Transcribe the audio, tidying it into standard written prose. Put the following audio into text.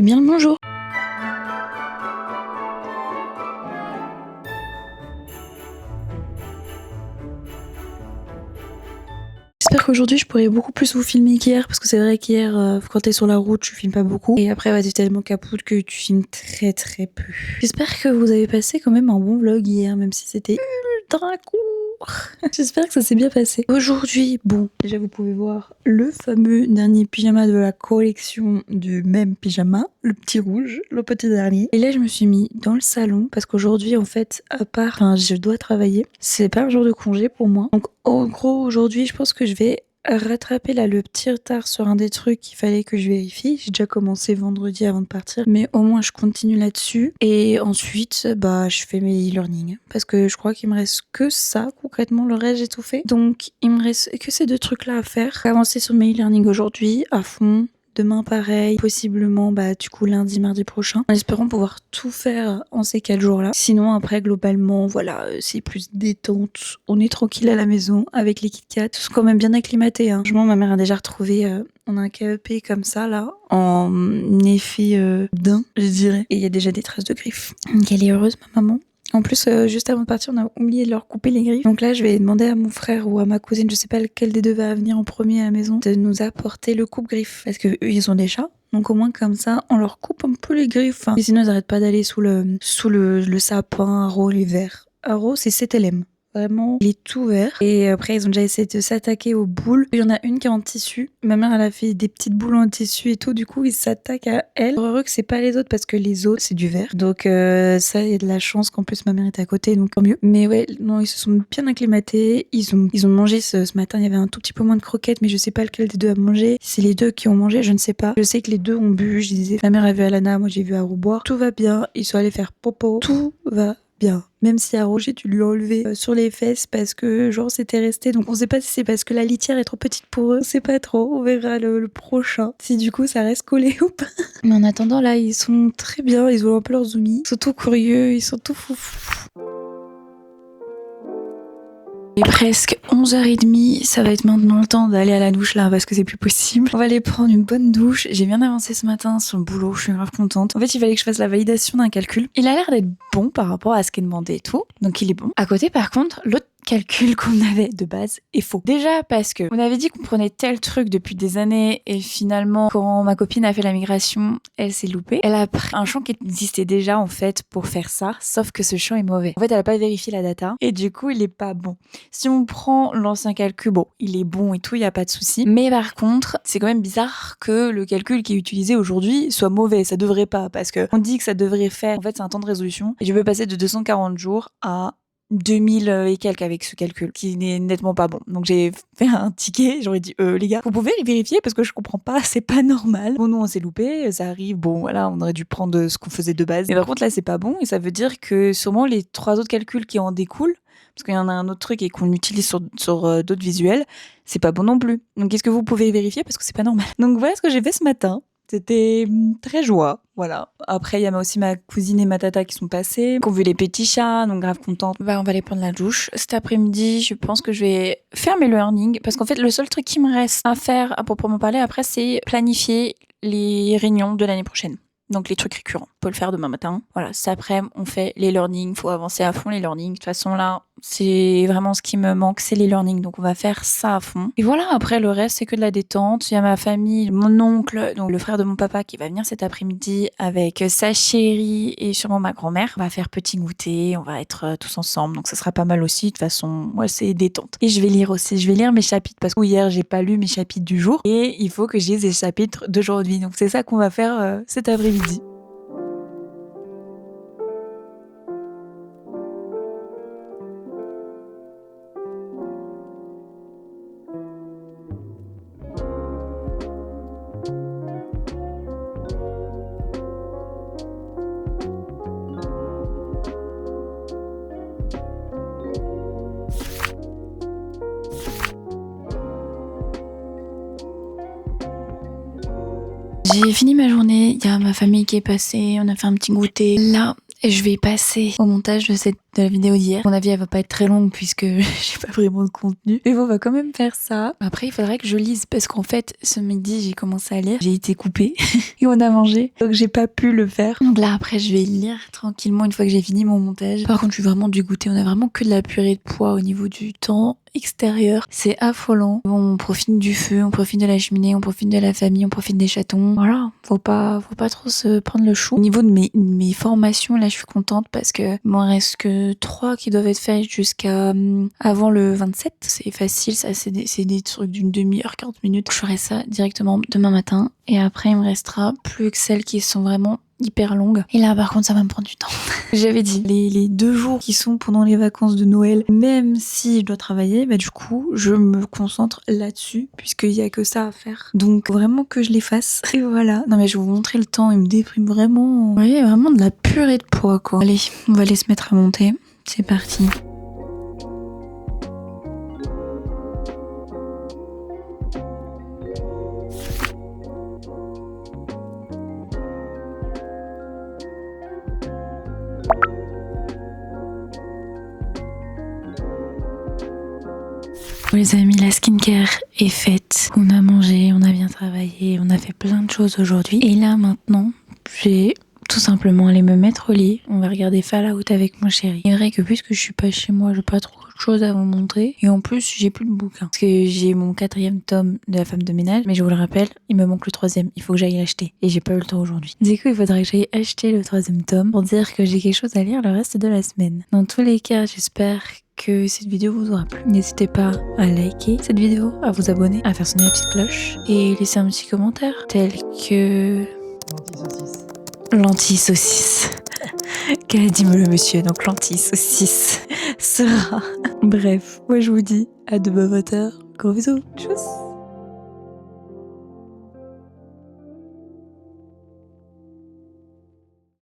Eh bien le bonjour. J'espère qu'aujourd'hui je pourrai beaucoup plus vous filmer qu'hier parce que c'est vrai qu'hier quand t'es sur la route tu filmes pas beaucoup et après t'es tellement capoute que tu filmes très très peu. J'espère que vous avez passé quand même un bon vlog hier même si c'était ultra court. J'espère que ça s'est bien passé. Aujourd'hui, bon, déjà vous pouvez voir le fameux dernier pyjama de la collection du même pyjama, le petit rouge, le petit dernier. Et là je me suis mis dans le salon parce qu'aujourd'hui en fait, à part, enfin je dois travailler, c'est pas un jour de congé pour moi. Donc en gros aujourd'hui je pense que je vais rattraper là le petit retard sur un des trucs qu'il fallait que je vérifie. J'ai déjà commencé vendredi avant de partir, mais au moins je continue là-dessus. Et ensuite, bah, je fais mes e-learning parce que je crois qu'il me reste que ça concrètement. Le reste j'ai tout fait, donc il me reste que ces deux trucs-là à faire. Avancer sur mes e-learning aujourd'hui à fond. Demain pareil, possiblement bah du coup lundi, mardi prochain. En espérant pouvoir tout faire en ces 4 jours-là. Sinon après globalement voilà, c'est plus détente. On est tranquille à la maison avec les Kit Kat. Tout quand même bien acclimaté. Hein. Franchement ma mère a déjà retrouvé on a un canapé comme ça là, en effet daim je dirais. Et il y a déjà des traces de griffes. Donc elle est heureuse ma maman. En plus, juste avant de partir, on a oublié de leur couper les griffes. Donc là, je vais demander à mon frère ou à ma cousine, je sais pas lequel des deux va venir en premier à la maison, de nous apporter le coupe-griffes. Parce que eux, ils ont des chats. Donc au moins comme ça, on leur coupe un peu les griffes. Hein. Et sinon, ils arrêtent pas d'aller sous le sapin, Haro l'hiver. Haro, c'est CTLM. Vraiment, il est tout vert. Et après, ils ont déjà essayé de s'attaquer aux boules. Il y en a une qui est en tissu. Ma mère, elle a fait des petites boules en tissu et tout. Du coup, ils s'attaquent à elle. Heureux que c'est pas les autres parce que les autres, c'est du vert. Donc ça, il y a de la chance qu'en plus ma mère est à côté, donc tant mieux. Mais ouais, non, ils se sont bien acclimatés. Ils ont mangé ce matin. Il y avait un tout petit peu moins de croquettes, mais je sais pas lequel des deux a mangé. C'est les deux qui ont mangé, je ne sais pas. Je sais que les deux ont bu. Je disais, ma mère a vu Alana, moi j'ai vu Haru boire. Tout va bien. Ils sont allés faire popo. Tout va bien. Même si à Roger tu lui as enlevé sur les fesses parce que genre c'était resté, donc on sait pas si c'est parce que la litière est trop petite pour eux, on sait pas trop, on verra le prochain si du coup ça reste collé ou pas. Mais en attendant là ils sont très bien, ils ont un peu leur zoomie, ils sont tout curieux, ils sont tout foufou. Il est presque 11h30, ça va être maintenant le temps d'aller à la douche là parce que c'est plus possible. On va aller prendre une bonne douche. J'ai bien avancé ce matin sur le boulot, je suis grave contente. En fait, il fallait que je fasse la validation d'un calcul. Il a l'air d'être bon par rapport à ce qui est demandé et tout, donc il est bon. À côté par contre, l'autre calcul qu'on avait de base est faux. Déjà parce que on avait dit qu'on prenait tel truc depuis des années et finalement quand ma copine a fait la migration, elle s'est loupée. Elle a pris un champ qui existait déjà en fait pour faire ça, sauf que ce champ est mauvais. En fait, elle a pas vérifié la data et du coup, il est pas bon. Si on prend l'ancien calcul, bon, il est bon et tout, il y a pas de souci. Mais par contre, c'est quand même bizarre que le calcul qui est utilisé aujourd'hui soit mauvais. Ça devrait pas parce que on dit que ça devrait faire. En fait, c'est un temps de résolution et je veux passer de 240 jours à 2000 et quelques avec ce calcul, qui n'est nettement pas bon. Donc j'ai fait un ticket, j'aurais dit, les gars, vous pouvez les vérifier parce que je comprends pas, c'est pas normal. Bon, nous on s'est loupé, ça arrive, bon voilà, on aurait dû prendre ce qu'on faisait de base. Mais par contre là c'est pas bon et ça veut dire que sûrement les 3 autres calculs qui en découlent, parce qu'il y en a un autre truc et qu'on utilise sur d'autres visuels, c'est pas bon non plus. Donc est-ce que vous pouvez vérifier parce que c'est pas normal. Donc voilà ce que j'ai fait ce matin. C'était très joie, voilà. Après, il y a aussi ma cousine et ma tata qui sont passées, qui ont vu les petits chats, donc grave contente. Bah, on va aller prendre la douche. Cet après-midi, je pense que je vais faire mes learning, parce qu'en fait, le seul truc qui me reste à faire, à proprement parler, après, c'est planifier les réunions de l'année prochaine. Donc les trucs récurrents. On peut le faire demain matin. Voilà, cet après-midi, on fait les learning. Faut avancer à fond les learning. De toute façon, là, c'est vraiment ce qui me manque, c'est les learning. Donc on va faire ça à fond. Et voilà, après le reste, c'est que de la détente. Il y a ma famille, mon oncle, donc le frère de mon papa qui va venir cet après-midi avec sa chérie et sûrement ma grand-mère. On va faire petit goûter, on va être tous ensemble. Donc ça sera pas mal aussi. De toute façon, moi, c'est détente. Et je vais lire aussi. Je vais lire mes chapitres parce que hier, j'ai pas lu mes chapitres du jour. Et il faut que je lise les chapitres d'aujourd'hui. Donc c'est ça qu'on va faire cet après-midi. J'ai fini ma journée, il y a ma famille qui est passée, on a fait un petit goûter. Là, Et je vais passer au montage de la vidéo d'hier. À mon avis, elle va pas être très longue puisque j'ai pas vraiment de contenu. Mais bon, on va quand même faire ça. Après, il faudrait que je lise parce qu'en fait, ce midi, j'ai commencé à lire. J'ai été coupée et on a mangé. Donc, j'ai pas pu le faire. Donc là, après, je vais lire tranquillement une fois que j'ai fini mon montage. Par contre, je suis vraiment dégoûtée. On a vraiment que de la purée de pois au niveau du temps extérieur. C'est affolant. On profite du feu, on profite de la cheminée, on profite de la famille, on profite des chatons. Voilà, faut pas trop se prendre le chou. Au niveau de mes formations, là, je suis contente parce que il m'en reste que 3 qui doivent être faites jusqu'à avant le 27. C'est facile, ça, c'est des trucs d'une demi-heure, 40 minutes. Je ferai ça directement demain matin. Et après, il me restera plus que celles qui sont vraiment hyper longue. Et là, par contre, ça va me prendre du temps. J'avais dit, les 2 jours qui sont pendant les vacances de Noël, même si je dois travailler, bah du coup, je me concentre là-dessus, puisqu'il y a que ça à faire. Donc, vraiment que je les fasse. Et voilà. Non, mais je vais vous montrer le temps, il me déprime vraiment. Vous voyez, vraiment de la purée de pois, quoi. Allez, on va aller se mettre à monter. C'est parti. Les amis, la skincare est faite. On a mangé, on a bien travaillé, on a fait plein de choses aujourd'hui. Et là maintenant, j'ai tout simplement aller me mettre au lit. On va regarder Fallout avec mon chéri. Il est vrai que puisque je suis pas chez moi, j'ai pas trop de choses à vous montrer. Et en plus, j'ai plus de bouquins. Parce que j'ai mon 4e tome de La femme de ménage. Mais je vous le rappelle, il me manque le 3e. Il faut que j'aille l'acheter. Et j'ai pas eu le temps aujourd'hui. Du coup, il faudrait que j'aille acheter le 3e tome pour dire que j'ai quelque chose à lire le reste de la semaine. Dans tous les cas, j'espère que cette vidéo vous aura plu. N'hésitez pas à liker cette vidéo, à vous abonner, à faire sonner la petite cloche et laisser un petit commentaire tel que... Lentilles saucisse. Qu'a dit le monsieur? Donc lentilles saucisse sera. Bref, moi je vous dis à demain 20h. Gros bisous. Tchuss.